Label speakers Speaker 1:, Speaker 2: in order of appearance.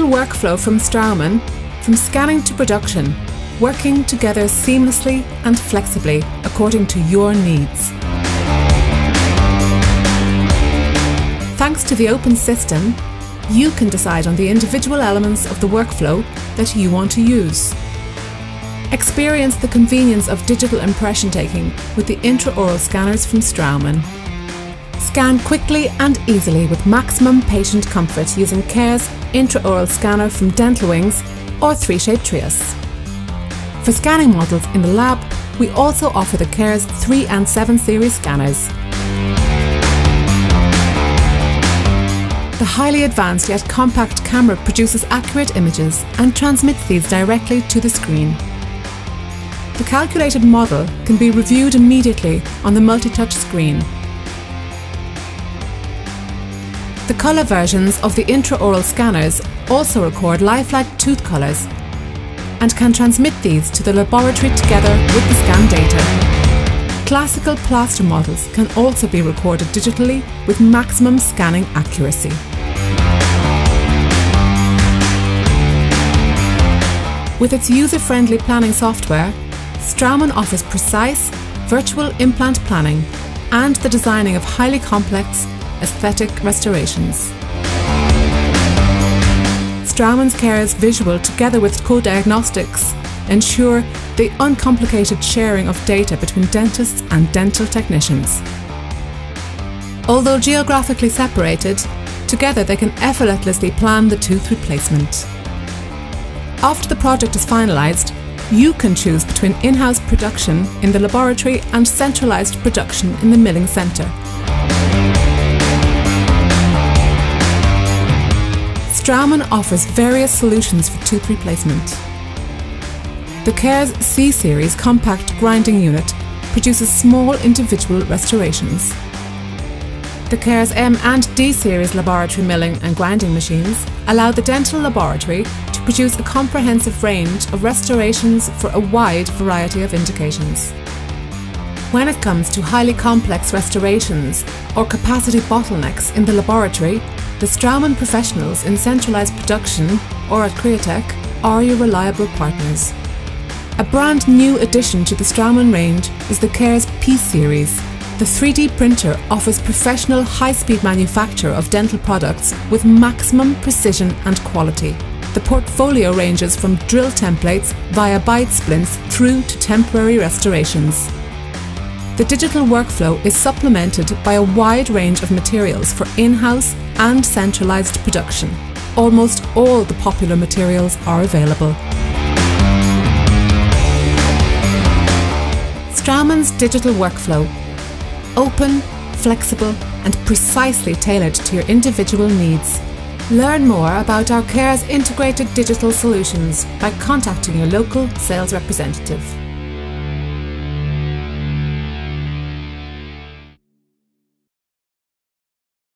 Speaker 1: digital workflow from Straumann, from scanning to production, working together seamlessly and flexibly according to your needs. Thanks to the open system, you can decide on the individual elements of the workflow that you want to use. Experience the convenience of digital impression taking with the intraoral scanners from Straumann. Scan quickly and easily with maximum patient comfort using CARE's intraoral scanner from Dental Wings or 3Shape Trios. For scanning models in the lab, we also offer the CARE's 3 and 7 series scanners. The highly advanced yet compact camera produces accurate images and transmits these directly to the screen. The calculated model can be reviewed immediately on the multi-touch screen. The colour versions of the intraoral scanners also record lifelike tooth colours and can transmit these to the laboratory together with the scan data. Classical plaster models can also be recorded digitally with maximum scanning accuracy. With its user-friendly planning software, Straumann offers precise, virtual implant planning and the designing of highly complex, aesthetic restorations. Straumann's CARE's visual together with co-diagnostics ensure the uncomplicated sharing of data between dentists and dental technicians. Although geographically separated, together they can effortlessly plan the tooth replacement. After the project is finalised, you can choose between in-house production in the laboratory and centralised production in the milling centre. Straumann offers various solutions for tooth replacement. The CARE's C-Series compact grinding unit produces small individual restorations. The CARE's M and D-Series laboratory milling and grinding machines allow the dental laboratory to produce a comprehensive range of restorations for a wide variety of indications. When it comes to highly complex restorations or capacity bottlenecks in the laboratory, the Straumann professionals in centralised production or at Createch are your reliable partners. A brand new addition to the Straumann range is the CARE's P-Series. The 3D printer offers professional high-speed manufacture of dental products with maximum precision and quality. The portfolio ranges from drill templates via bite splints through to temporary restorations. The digital workflow is supplemented by a wide range of materials for in-house and centralised production. Almost all the popular materials are available. Straumann's digital workflow. Open, flexible and precisely tailored to your individual needs. Learn more about our CARE's integrated digital solutions by contacting your local sales representative.